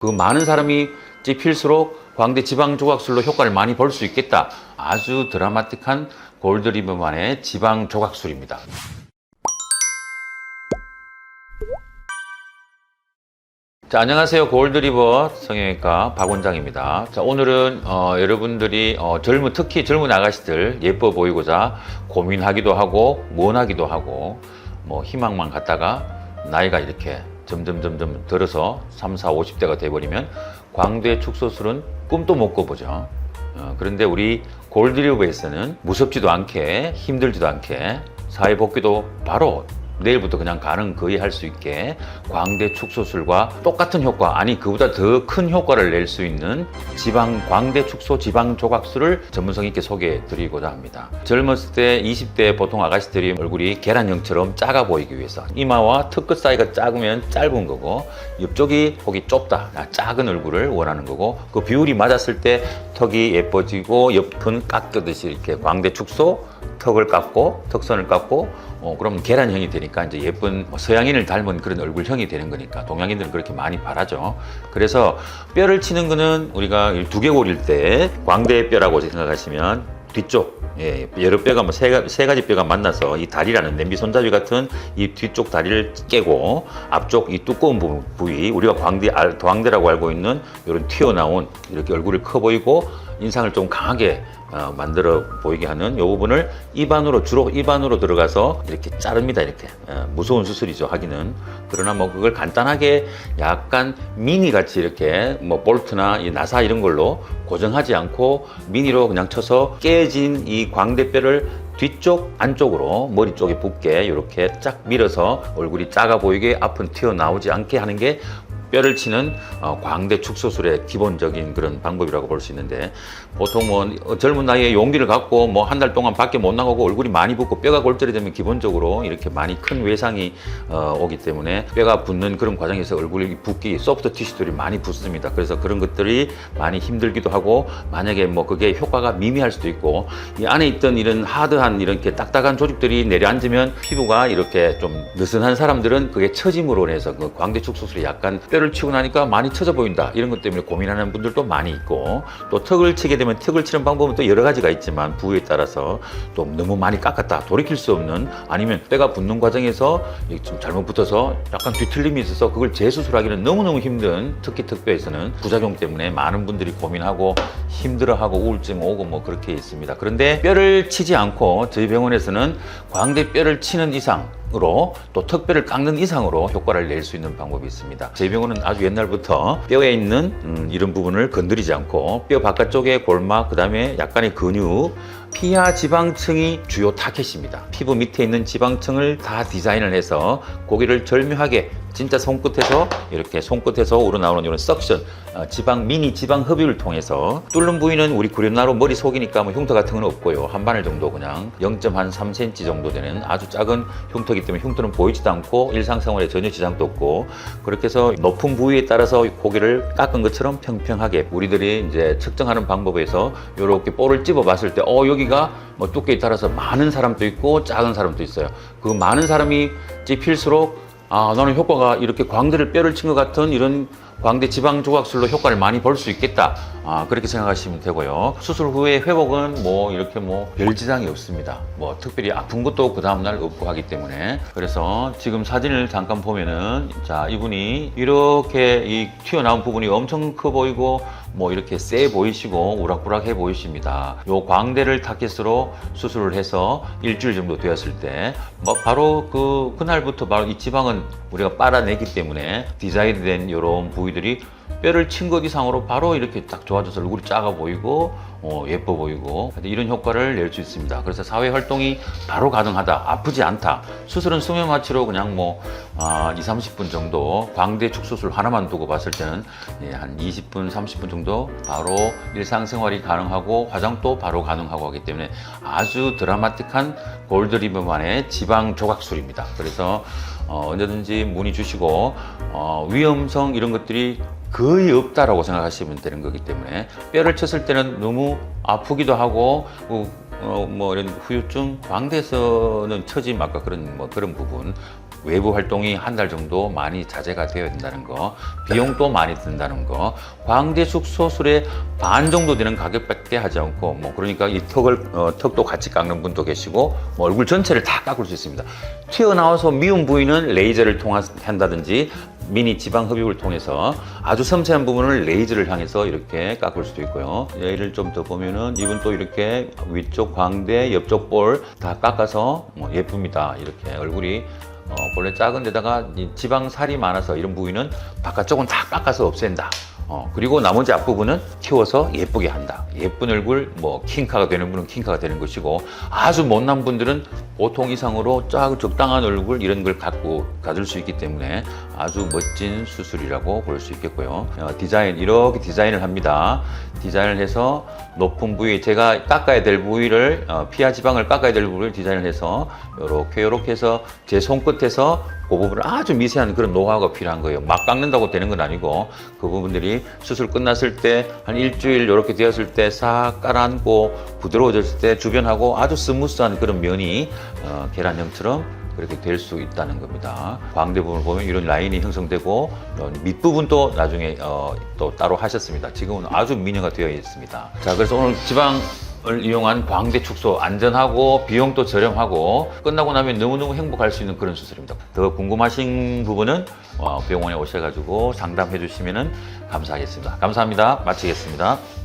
그 많은 사람이 찝힐수록 광대 지방 조각술로 효과를 많이 볼 수 있겠다. 아주 드라마틱한 골드리버만의 지방 조각술입니다. 자, 안녕하세요. 골드리버 성형외과 박 원장입니다. 자, 오늘은 여러분들이 특히 젊은 아가씨들 예뻐 보이고자 고민하기도 하고 원하기도 하고 뭐 희망만 갖다가 나이가 이렇게 점점 들어서 3, 4, 50대가 돼버리면 광대 축소술은 꿈도 못 꿔보죠. 그런데 우리 골드리버에서는 무섭지도 않게 힘들지도 않게 사회복귀도 바로 내일부터 그냥 가능 거의 할 수 있게 광대 축소술과 똑같은 효과, 아니 그보다 더 큰 효과를 낼 수 있는 광대 축소 지방 조각술을 전문성 있게 소개해 드리고자 합니다. 젊었을 때 20대 보통 아가씨들이 얼굴이 계란형처럼 작아 보이기 위해서 이마와 턱끝 사이가 작으면 짧은 거고 옆쪽이 폭이 좁다, 작은 얼굴을 원하는 거고 그 비율이 맞았을 때 턱이 예뻐지고 옆은 깎듯이 이렇게 광대 축소 턱을 깎고 턱선을 깎고 그럼 계란형이 되니까 이제 예쁜 서양인을 닮은 그런 얼굴형이 되는 거니까 동양인들은 그렇게 많이 바라죠. 그래서 뼈를 치는 거는 우리가 두개골일 때 광대뼈라고 생각하시면 뒤쪽 여러 뼈가 세 가지 뼈가 만나서 이 다리라는 냄비 손잡이 같은 이 뒤쪽 다리를 깨고 앞쪽 이 두꺼운 부위 우리가 광대라고 알고 있는 이런 튀어나온 이렇게 얼굴이 커 보이고 인상을 좀 강하게 만들어 보이게 하는 이 부분을 주로 입안으로 들어가서 이렇게 자릅니다. 이렇게 무서운 수술이죠, 하기는. 그러나 뭐 그걸 간단하게 약간 미니 같이 이렇게 뭐 볼트나 이 나사 이런 걸로 고정하지 않고 미니로 그냥 쳐서 깨진 이 광대뼈를 뒤쪽 안쪽으로 머리 쪽에 붙게 이렇게 쫙 밀어서 얼굴이 작아 보이게 앞은 튀어나오지 않게 하는 게 뼈를 치는 광대 축소술의 기본적인 그런 방법이라고 볼 수 있는데, 보통 뭐 젊은 나이에 용기를 갖고 뭐 한 달 동안 밖에 못 나가고 얼굴이 많이 붓고 뼈가 골절이 되면 기본적으로 이렇게 많이 큰 외상이 오기 때문에 뼈가 붓는 그런 과정에서 얼굴이 붓기, 소프트 티슈들이 많이 붓습니다. 그래서 그런 것들이 많이 힘들기도 하고, 만약에 뭐 그게 효과가 미미할 수도 있고, 이 안에 있던 이런 하드한 이렇게 딱딱한 조직들이 내려앉으면 피부가 이렇게 좀 느슨한 사람들은 그게 처짐으로 인해서 그 광대 축소술이 약간 뼈를 치고 나니까 많이 처져 보인다, 이런 것 때문에 고민하는 분들도 많이 있고, 또 턱을 치게 되면 턱을 치는 방법은 또 여러 가지가 있지만 부위에 따라서 또 너무 많이 깎았다, 돌이킬 수 없는, 아니면 뼈가 붙는 과정에서 좀 잘못 붙어서 약간 뒤틀림이 있어서 그걸 재수술하기는 너무너무 힘든, 특히 턱뼈에서는 부작용 때문에 많은 분들이 고민하고 힘들어하고 우울증 오고 뭐 그렇게 있습니다. 그런데 뼈를 치지 않고 저희 병원에서는 광대뼈를 치는 이상으로 또 턱뼈를 깎는 이상으로 효과를 낼 수 있는 방법이 있습니다. 저희 병원은 아주 옛날부터 뼈에 있는 이런 부분을 건드리지 않고 뼈 바깥쪽에 골막, 그 다음에 약간의 근육, 피하 지방층이 주요 타겟입니다. 피부 밑에 있는 지방층을 다 디자인을 해서 고기를 절묘하게 진짜 손끝에서 우러나오는 이런 석션, 미니 지방 흡입을 통해서 뚫는 부위는 우리 구렛나루 머리 속이니까 뭐 흉터 같은 건 없고요. 한 바늘 정도 그냥 0.3cm 정도 되는 아주 작은 흉터이기 때문에 흉터는 보이지도 않고 일상생활에 전혀 지장도 없고, 그렇게 해서 높은 부위에 따라서 고기를 깎은 것처럼 평평하게 우리들이 이제 측정하는 방법에서 이렇게 볼을 집어 봤을 때 여기가 뭐 두께에 따라서 많은 사람도 있고 작은 사람도 있어요. 그 많은 사람이 찝힐수록 나는 효과가 이렇게 광대를 뼈를 친 것 같은 이런 광대 지방 조각술로 효과를 많이 볼 수 있겠다, 그렇게 생각하시면 되고요. 수술 후에 회복은 뭐 이렇게 뭐 별 지장이 없습니다. 뭐 특별히 아픈 것도 그 다음날 없고 하기 때문에. 그래서 지금 사진을 잠깐 보면은, 자, 이분이 이렇게 이 튀어나온 부분이 엄청 커 보이고 뭐 이렇게 세 보이시고 우락부락해 보이십니다. 요 광대를 타겟으로 수술을 해서 일주일 정도 되었을 때 뭐 바로 그날부터 바로 이 지방은 우리가 빨아내기 때문에 디자인된 이런 부위들이 뼈를 친 것 이상으로 바로 이렇게 딱 좋아져서 얼굴이 작아 보이고 예뻐 보이고 이런 효과를 낼 수 있습니다. 그래서 사회 활동이 바로 가능하다, 아프지 않다. 수술은 수면 마취로 그냥 뭐 2, 30분 정도, 광대 축소술 하나만 두고 봤을 때는 한 20분, 30분 정도 바로 일상생활이 가능하고 화장도 바로 가능하고 하기 때문에 아주 드라마틱한 골드리버만의 지방 조각술입니다. 그래서 언제든지 문의 주시고 위험성 이런 것들이 거의 없다라고 생각하시면 되는 거기 때문에, 뼈를 쳤을 때는 너무 아프기도 하고 뭐 이런 후유증, 광대에서는 처짐, 아까 그런 부분, 외부 활동이 한 달 정도 많이 자제가 되어야 된다는 거, 비용도 많이 든다는 거, 광대 축소술의 반 정도 되는 가격밖에 하지 않고 그러니까 이 턱도 같이 깎는 분도 계시고 얼굴 전체를 다 깎을 수 있습니다. 튀어나와서 미운 부위는 레이저를 통한다든지 미니 지방 흡입을 통해서 아주 섬세한 부분을 레이저를 향해서 이렇게 깎을 수도 있고요. 예를 좀 더 보면은 이분 또 이렇게 위쪽 광대, 옆쪽 볼 다 깎아서 예쁩니다. 이렇게 얼굴이 본래 작은 데다가 지방 살이 많아서 이런 부위는 바깥쪽은 다 깎아서 없앤다. 그리고 나머지 앞부분은 키워서 예쁘게 한다. 예쁜 얼굴, 킹카가 되는 분은 킹카가 되는 것이고, 아주 못난 분들은 보통 이상으로 적당한 얼굴 이런 걸 가질 수 있기 때문에 아주 멋진 수술이라고 볼 수 있겠고요. 이렇게 디자인을 합니다. 디자인을 해서 높은 부위, 제가 깎아야 될 부위를, 피하 지방을 깎아야 될 부위를 디자인을 해서 이렇게 해서 제 손끝에서 그 부분을 아주 미세한 그런 노하우가 필요한 거예요. 막 깎는다고 되는 건 아니고 그 부분들이 수술 끝났을 때 한 일주일 이렇게 되었을 때 싹 깔아앉고 부드러워졌을 때 주변하고 아주 스무스한 그런 면이 계란형처럼 그렇게 될 수 있다는 겁니다. 광대 부분을 보면 이런 라인이 형성되고 밑부분도 나중에 또 따로 하셨습니다. 지금은 아주 민영화 되어 있습니다. 자, 그래서 오늘 지방을 이용한 광대 축소 안전하고 비용도 저렴하고 끝나고 나면 너무너무 행복할 수 있는 그런 수술입니다. 더 궁금하신 부분은 병원에 오셔가지고 상담해 주시면 감사하겠습니다. 감사합니다. 마치겠습니다.